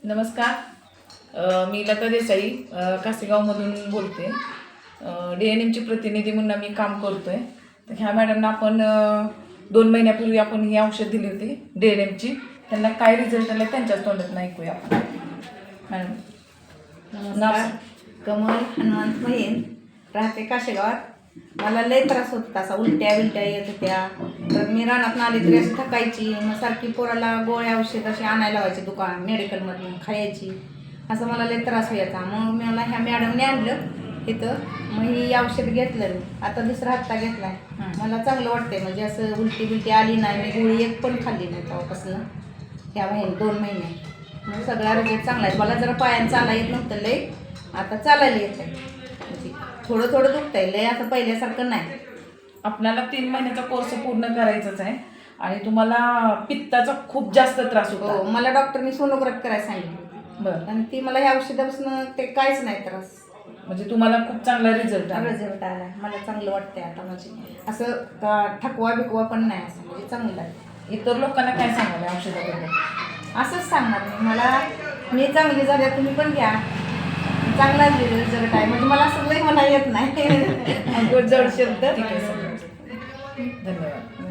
नमस्कार, मी लता देसाई कासेगावमधून बोलते. DNMची प्रतिनिधी म्हणून आम्ही काम करतो आहे. तर ह्या मॅडमना आपण 2 महिन्यापूर्वी आपण ही औषध दिली होती DNMची. त्यांना काय रिझल्ट आला त्यांच्याच तोंडातून ऐकूया आपण. मॅडम नमस्कार. कमल हनुमंत महिन, राहते काशेगावात. मला लय त्रास होत होता, असा उलट्या बिलट्या येत होत्या. तर मी रानात आली तरी अशी थकायची. मग सारखी पोराला गोळ्या औषध अशी आणायला लावायची दुकान मेडिकलमधून खायची. असं मला लय त्रास व्हायचा. मग मला ह्या मॅडमने आणलं इथं. मग ही औषध घेतलं मी. आता दुसरा हप्ता घेतलाय. मला चांगलं वाटतंय, म्हणजे असं उलटी बिलटी आली नाही. मी गोळी एक पण खाल्ली नाही तेव्हापासून ह्या 2 महिने. मग सगळा रिझल्ट चांगला आहे. मला जरा पायानं चालायला येत नव्हतं लय, आता चालायला येत आहे. म्हणजे थोडं थोडं दुखतंय, लय आता पहिल्यासारखं नाही. आपल्याला 3 महिन्याचा कोर्स पूर्ण करायचाच आहे. आणि तुम्हाला पित्ताचा खूप जास्त त्रास होता. हो, मला डॉक्टरनी सोनोग्राफी करायला सांगितली. बरं, आणि ती मला ह्या औषधापासून ते काहीच नाही त्रास. म्हणजे तुम्हाला खूप चांगला रिझल्ट आला. रिझल्ट आला. मला चांगलं वाटतंय आता. म्हणजे असं थकवा बिकवा पण नाही, असं म्हणजे चांगलं आहे. इतर लोकांना काय सांगाल या औषधाबद्दल? असंच सांगणार मी चांगली झाली, तुम्ही पण घ्या. चांगला रिझल्ट आहे. म्हणजे मला असं लई म्हणा येत नाही. जड शब्द. ठीक आहे सर, धन्यवाद.